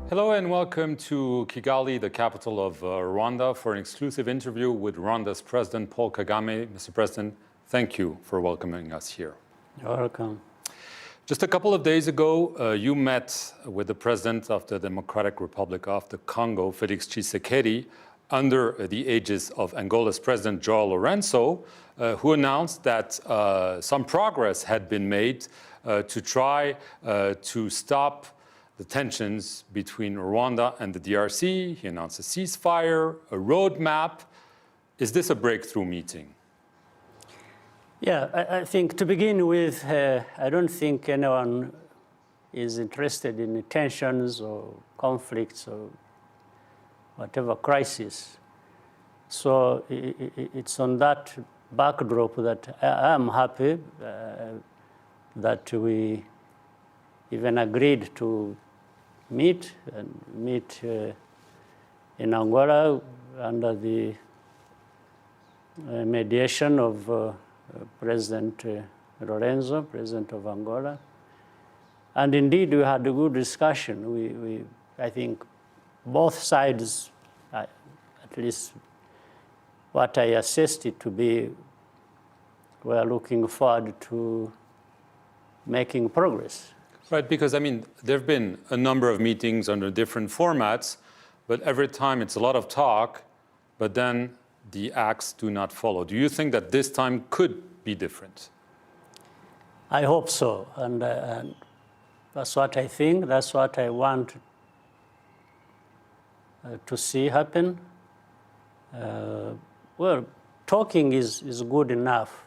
Hello and welcome to Kigali, the capital of Rwanda, for an exclusive interview with Rwanda's President Paul Kagame. Mr. President, thank you for welcoming us here. You're welcome. Just a couple of days ago, you met with the President of the Democratic Republic of the Congo, Felix Tshisekedi, under the aegis of Angola's President João Lourenço, who announced that some progress had been made to try to stop the tensions between Rwanda and the DRC. He announced a ceasefire, a roadmap. Is this a breakthrough meeting? Yeah, I think to begin with, I don't think anyone is interested in tensions or conflicts or whatever crisis. So it's on that backdrop that I am happy that we even agreed to meet in Angola under the mediation of President Lourenço, President of Angola. And indeed, we had a good discussion. I think both sides, at least what I assessed it to be, were looking forward to making progress. Right, because I mean, there have been a number of meetings under different formats, but every time it's a lot of talk, but then the acts do not follow. Do you think that this time could be different? I hope so, and that's what I think. That's what I want to see happen. Well, talking is good enough.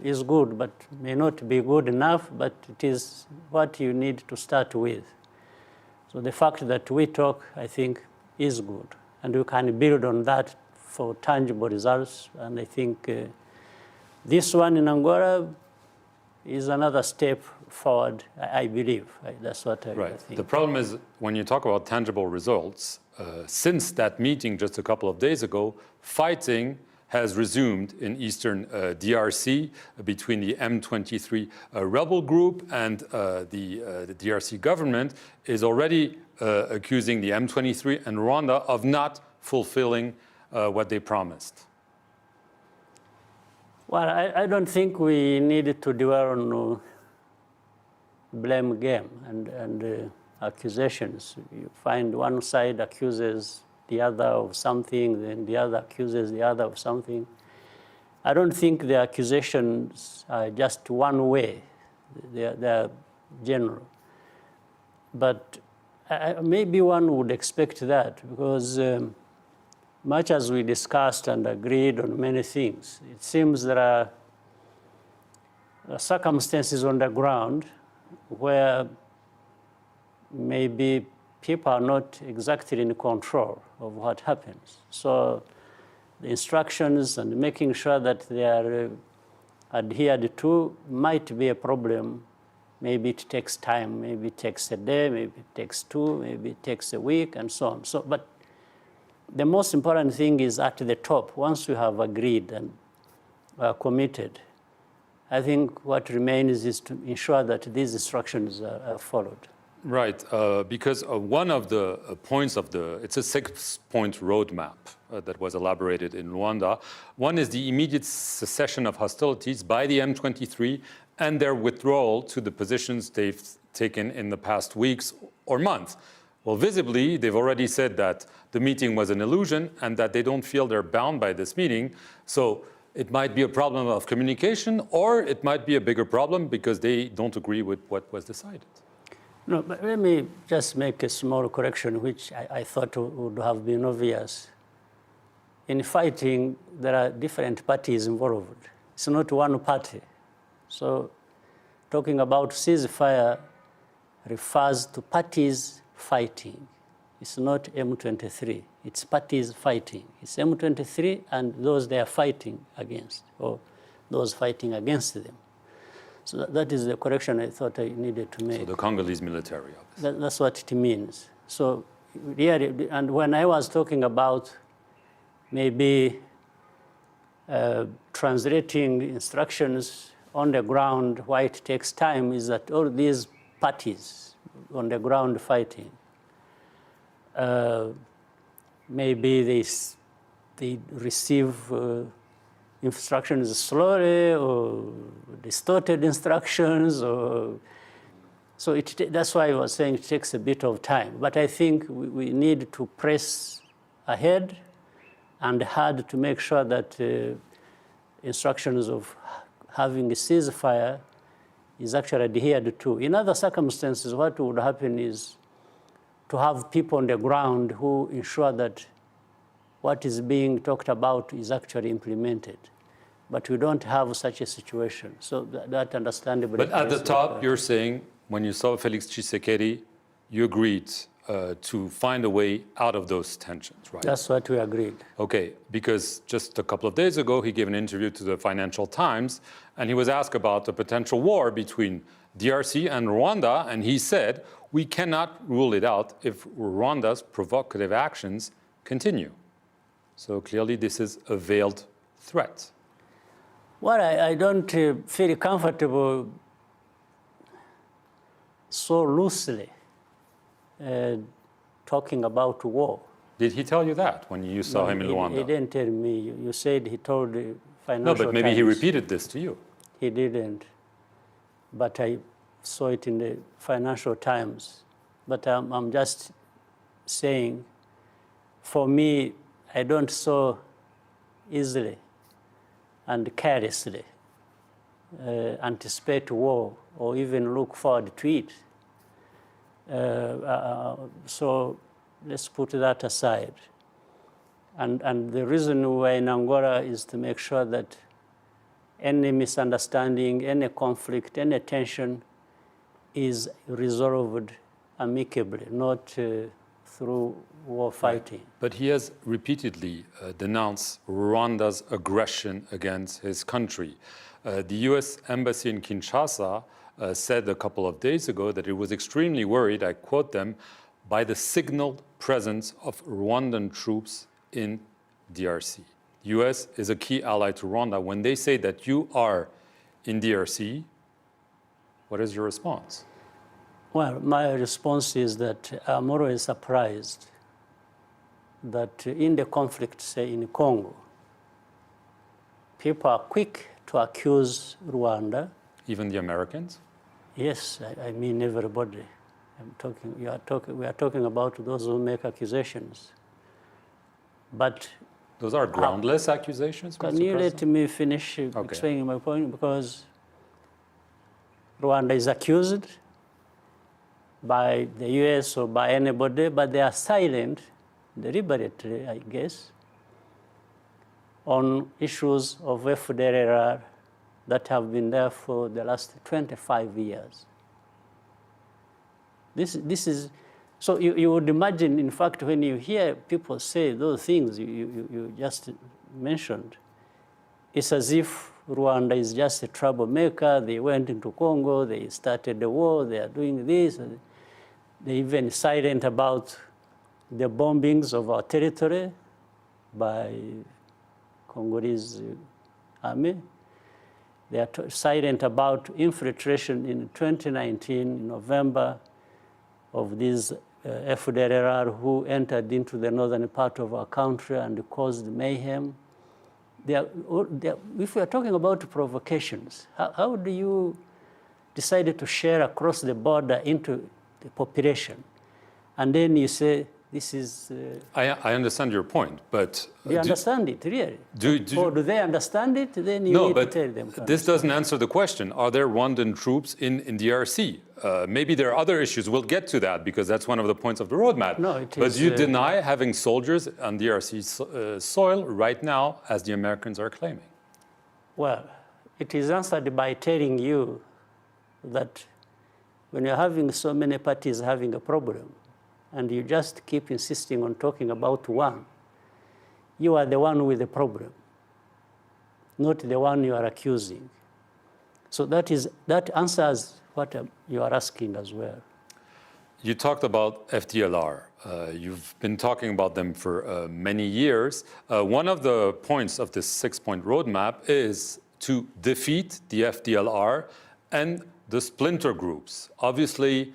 Is good, but may not be good enough, but it is what you need to start with. So the fact that we talk, I think, is good, and we can build on that for tangible results. And I think this one in Angola is another step forward, I believe. That's what I think. The problem is, when you talk about tangible results, since that meeting just a couple of days ago, fighting has resumed in eastern DRC between the M23 rebel group, and the DRC government is already accusing the M23 and Rwanda of not fulfilling what they promised. Well, I don't think we need to dwell on blame game and accusations. You find one side accuses the other of something, then the other accuses the other of something. I don't think the accusations are just one way. They're general. But maybe one would expect that, because much as we discussed and agreed on many things, it seems there are circumstances on the ground where maybe people are not exactly in control of what happens. So the instructions and making sure that they are adhered to might be a problem. Maybe it takes time, maybe it takes a day, maybe it takes two, maybe it takes a week, and so on. So, but the most important thing is at the top. Once we have agreed and are committed, I think what remains is to ensure that these instructions are followed. Right, because one of the points of it's a 6-point roadmap that was elaborated in Rwanda. One is the immediate cessation of hostilities by the M23 and their withdrawal to the positions they've taken in the past weeks or months. Well, visibly, they've already said that the meeting was an illusion and that they don't feel they're bound by this meeting. So it might be a problem of communication, or it might be a bigger problem because they don't agree with what was decided. No, but let me just make a small correction, which I thought would have been obvious. In fighting, there are different parties involved. It's not one party. So talking about ceasefire refers to parties fighting. It's not M23. It's parties fighting. It's M23 and those they are fighting against, or those fighting against them. So that is the correction I thought I needed to make. So the Congolese military, obviously. That's what it means. So, really, and when I was talking about maybe translating instructions on the ground, why it takes time is that all these parties on the ground fighting maybe they receive instructions slowly or distorted instructions, or so that's why I was saying it takes a bit of time. But I think we need to press ahead and hard to make sure that instructions of having a ceasefire is actually adhered to. In other circumstances, what would happen is to have people on the ground who ensure that what is being talked about is actually implemented. But we don't have such a situation. So that understandably. But at the top, you're saying when you saw Felix Tshisekedi, you agreed to find a way out of those tensions, right? That's what we agreed. Okay, because just a couple of days ago, he gave an interview to the Financial Times, and he was asked about a potential war between DRC and Rwanda, and he said, we cannot rule it out if Rwanda's provocative actions continue. So clearly, this is a veiled threat. Well, I don't feel comfortable so loosely talking about war. Did he tell you that when you saw him in Rwanda? He didn't tell me. You said he told the Financial Times. No, but maybe he repeated this to you. He didn't. But I saw it in the Financial Times. But I'm just saying, for me, I don't so easily and carelessly anticipate war or even look forward to it. So let's put that aside. And the reason we're in Angola is to make sure that any misunderstanding, any conflict, any tension is resolved amicably, not through war fighting. Right. But he has repeatedly denounced Rwanda's aggression against his country. The US Embassy in Kinshasa said a couple of days ago that it was extremely worried, I quote them, by the signaled presence of Rwandan troops in DRC. The US is a key ally to Rwanda. When they say that you are in DRC, what is your response? Well, my response is that I'm always surprised that in the conflict, say in Congo, people are quick to accuse Rwanda. Even the Americans? Yes, I mean everybody. We are talking about those who make accusations. But those are groundless accusations, can Mr. you President? let me finish explaining my point? Because Rwanda is accused by the US or by anybody, but they are silent, deliberately, I guess, on issues of FDLR that have been there for the last 25 years. This is, so you would imagine, in fact, when you hear people say those things you just mentioned, it's as if Rwanda is just a troublemaker. They went into Congo, they started the war, they are doing this. They're even silent about the bombings of our territory by Congolese army. They are silent about infiltration in 2019, in November, of these FDLR who entered into the northern part of our country and caused mayhem. If we are talking about provocations, how do you decide to share across the border into the population? And then you say, this is... I understand your point, but... Do you understand it, really? Or do they understand it? Then you need to tell them. No, but this doesn't answer the question. Are there Rwandan troops in DRC? Maybe there are other issues. We'll get to that, because that's one of the points of the roadmap. No, it but is, you deny having soldiers on DRC soil right now, as the Americans are claiming. Well, it is answered by telling you that when you're having so many parties having a problem, and you just keep insisting on talking about one, you are the one with the problem, not the one you are accusing. So that answers what you are asking as well. You talked about FDLR. You've been talking about them for many years. One of the points of this 6-point roadmap is to defeat the FDLR and the splinter groups. Obviously,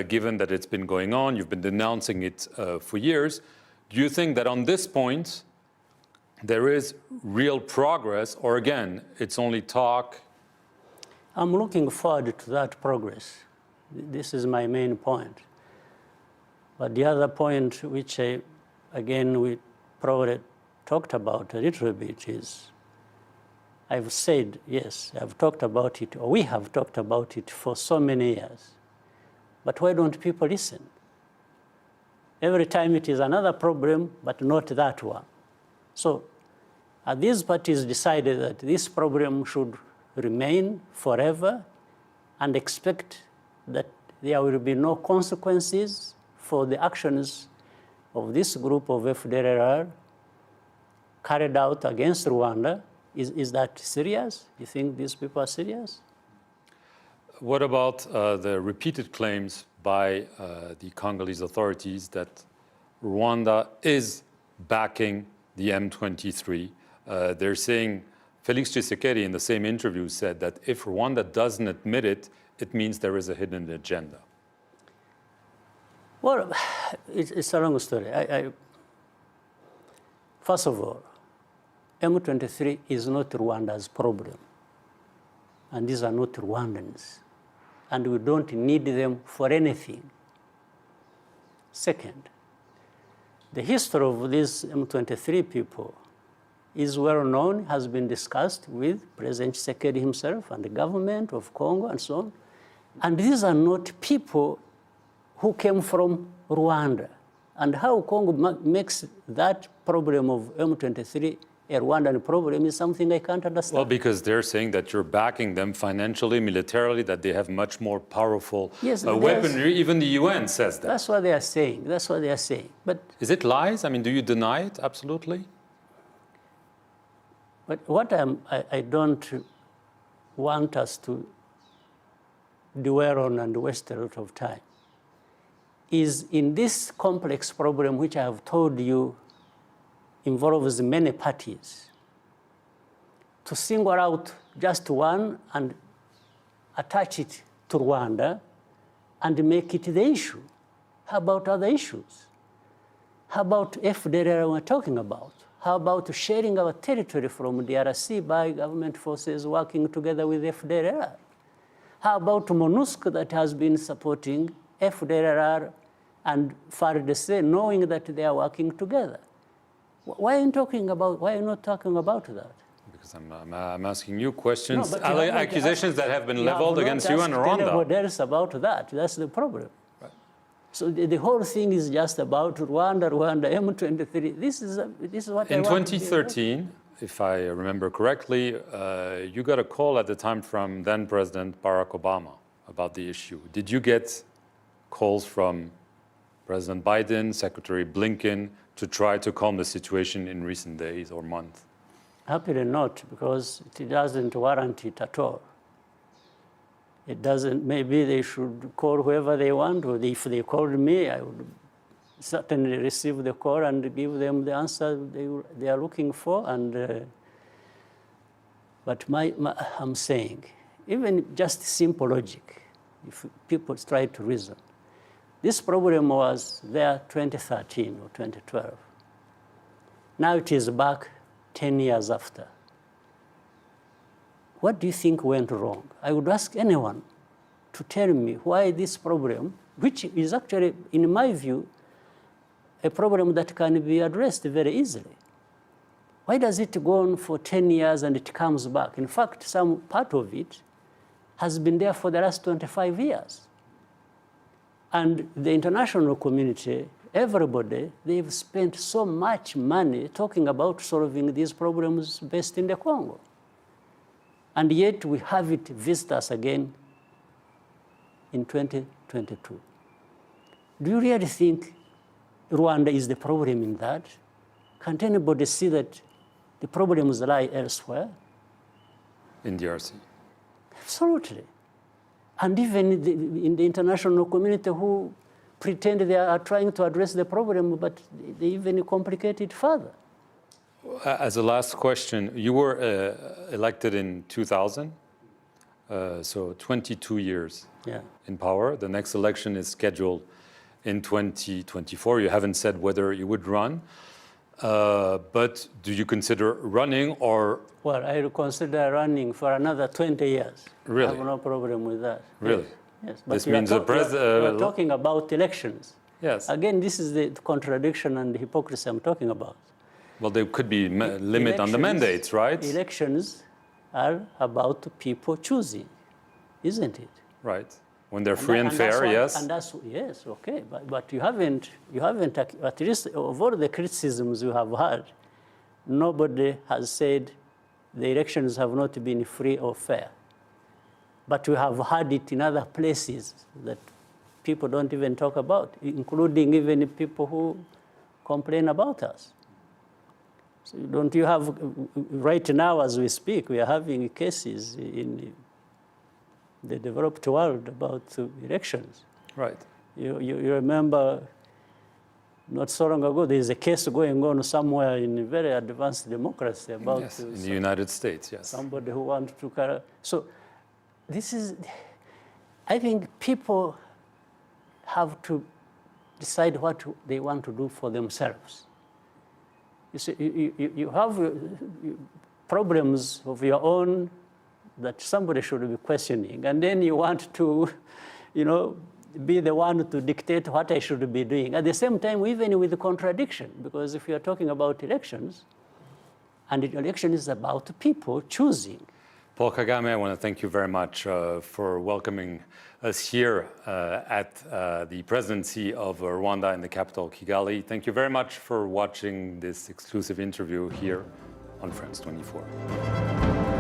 given that it's been going on, you've been denouncing it for years. Do you think that on this point, there is real progress, or again, it's only talk? I'm looking forward to that progress. This is my main point. But the other point, which again, we probably talked about a little bit, is I've said, yes, I've talked about it, or we have talked about it for so many years. But why don't people listen? Every time it is another problem, but not that one. So these parties decided that this problem should remain forever and expect that there will be no consequences for the actions of this group of FDLR carried out against Rwanda. Is that serious? You think these people are serious? What about the repeated claims by the Congolese authorities that Rwanda is backing the M23? They're saying, Felix Tshisekedi in the same interview said that if Rwanda doesn't admit it, it means there is a hidden agenda. Well, it's a long story. First of all, M23 is not Rwanda's problem. And these are not Rwandans. And we don't need them for anything. Second, the history of these M23 people is well known, has been discussed with President Tshisekedi himself and the government of Congo and so on. And these are not people who came from Rwanda. And how Congo makes that problem of M23 a Rwandan problem is something I can't understand. Well, because they're saying that you're backing them financially, militarily, that they have much more powerful weaponry. Even the UN says that. That's what they are saying. That's what they are saying. But is it lies? I mean, do you deny it absolutely? But what I don't want us to dwell on and waste a lot of time is in this complex problem, which I have told you involves many parties, to single out just one and attach it to Rwanda and make it the issue. How about other issues? How about FDLR we're talking about? How about sharing our territory from DRC by government forces working together with FDLR? How about MONUSCO that has been supporting FDLR and FARDC, knowing that they are working together? Why are you not talking about that? Because I'm asking you questions, No, accusations that have been leveled against you and Rwanda. What else about that? That's the problem. Right. So the whole thing is just about Rwanda, M23. This is what in I want 2013, if I remember correctly, you got a call at the time from then President Barack Obama about the issue. Did you get calls from President Biden, Secretary Blinken, to try to calm the situation in recent days or months? Happily not, because it doesn't warrant it at all. It doesn't. Maybe they should call whoever they want, or if they called me, I would certainly receive the call and give them the answer they are looking for. And but I'm saying, even just simple logic, if people try to reason, this problem was there 2013 or 2012. Now it is back 10 years after. What do you think went wrong? I would ask anyone to tell me why this problem, which is actually, in my view, a problem that can be addressed very easily. Why does it go on for 10 years and it comes back? In fact, some part of it has been there for the last 25 years. And the international community, everybody, they've spent so much money talking about solving these problems based in the Congo. And yet we have it visit us again in 2022. Do you really think Rwanda is the problem in that? Can't anybody see that the problems lie elsewhere? In DRC? Absolutely. And even in the international community who pretend they are trying to address the problem, but they even complicate it further. As a last question, you were elected in 2000. So 22 years Yeah. in power. The next election is scheduled in 2024. You haven't said whether you would run, but do you consider running or? Well, I would consider running for another 20 years. Really? I have no problem with that. Really? Yes. This means the We're talking about elections. Yes. Again, this is the contradiction and the hypocrisy I'm talking about. Well, there could be limit on the mandates, right? Elections are about people choosing, isn't it? Right. When they're free and fair, yes. And that's yes, okay. But you haven't at least of all the criticisms you have had, nobody has said the elections have not been free or fair. But we have had it in other places that people don't even talk about, including even people who complain about us. So don't you have, right now as we speak, we are having cases in the developed world about elections. Right. You remember not so long ago, there is a case going on somewhere in a very advanced democracy about Yes, in the United States, yes. somebody who wants to. So this is, I think people have to decide what they want to do for themselves. You see, you have problems of your own that somebody should be questioning, and then you want to, be the one to dictate what I should be doing. At the same time, even with the contradiction, because if you are talking about elections, and the election is about people choosing. Paul Kagame, I want to thank you very much for welcoming us here at the presidency of Rwanda in the capital, Kigali. Thank you very much for watching this exclusive interview here on France 24.